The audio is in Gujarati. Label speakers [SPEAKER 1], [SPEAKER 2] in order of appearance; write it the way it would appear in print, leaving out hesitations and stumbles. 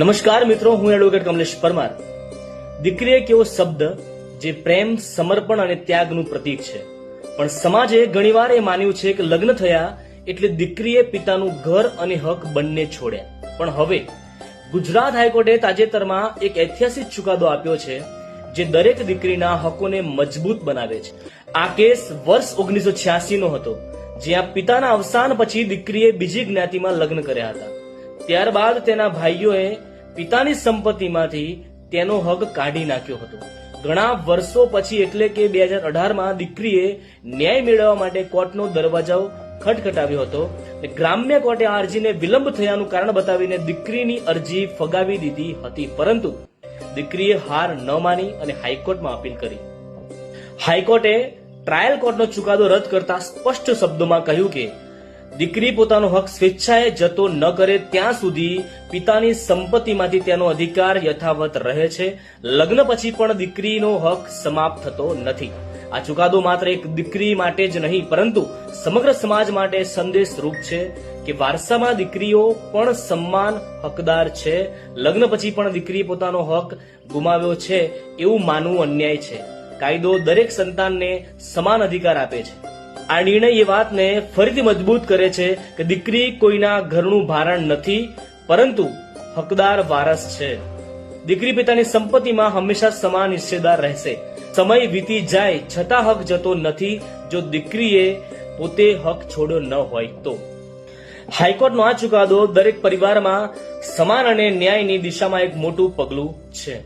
[SPEAKER 1] નમસ્કાર મિત્રો, હું એડવોકેટ કમલેશ પરમાર. દીકરી એક એવો શબ્દ જે પ્રેમ, સમર્પણ અને ત્યાગનું પ્રતીક છે, પણ સમાજે ઘણીવાર એ માન્યું છે કે લગ્ન થયા એટલે દીકરીએ પિતાનું ઘર અને હક બંને છોડ્યા. પણ હવે ગુજરાત હાઈકોર્ટે તાજેતરમાં એક ઐતિહાસિક ચુકાદો આપ્યો છે જે દરેક દીકરીના હકોને મજબૂત બનાવે છે. આ કેસ વર્ષ 1986 નો હતો, જ્યાં પિતાના અવસાન પછી દીકરીએ બીજી જ્ઞાતિમાં લગ્ન કર્યા હતા. ત્યારબાદ તેના ભાઈઓએ પિતાની સંપત્તિમાંથી તેનો હક કાઢી નાખ્યો હતો. ઘણા વર્ષો પછી એટલે કે 2018માં દીકરીએ ન્યાય મેળવવા માટે કોર્ટનો દરવાજો ખટખટાવ્યો હતો. ગ્રામ્ય કોર્ટે આ અરજીને વિલંબ થયાનું કારણ બતાવીને દીકરીની અરજી ફગાવી દીધી હતી, પરંતુ દીકરીએ હાર ન માની અને હાઈકોર્ટમાં અપીલ કરી. હાઈકોર્ટે ટ્રાયલ કોર્ટનો ચુકાદો રદ કરતા સ્પષ્ટ શબ્દોમાં કહ્યું કે દીકરી પોતાનો હક સ્વેચ્છાએ જતો ન કરે ત્યાં સુધી પિતાની સંપત્તિમાંથી તેનો અધિકાર યથાવત રહે છે. લગ્ન પછી પણ દીકરીનો હક સમાપ્ત થતો નથી. આ ચુકાદો માત્ર એક દીકરી માટે જ નહીં, પરંતુ સમગ્ર સમાજ માટે સંદેશરૂપ છે કે વારસામાં દીકરીઓ પણ સમાન હકદાર છે. લગ્ન પછી પણ દીકરીએ પોતાનો હક ગુમાવ્યો છે એવું માનવું અન્યાય છે. કાયદો દરેક સંતાનને સમાન અધિકાર આપે છે. આ નિર્ણય એ વાતને ફરીથી મજબૂત કરે છે કે દીકરી કોઈના ઘરનું ભારણ નથી, પરંતુ હકદાર વારસ છે. દીકરી પિતાની સંપત્તિમાં હંમેશા સમાન હિસ્સેદાર રહેશે. સમય વીતી જાય છતાં હક જતો નથી જો દીકરીએ પોતે હક છોડ્યો ન હોય તો. હાઈકોર્ટનો આ ચુકાદો દરેક પરિવારમાં સમાન અને ન્યાયની દિશામાં એક મોટું પગલું છે.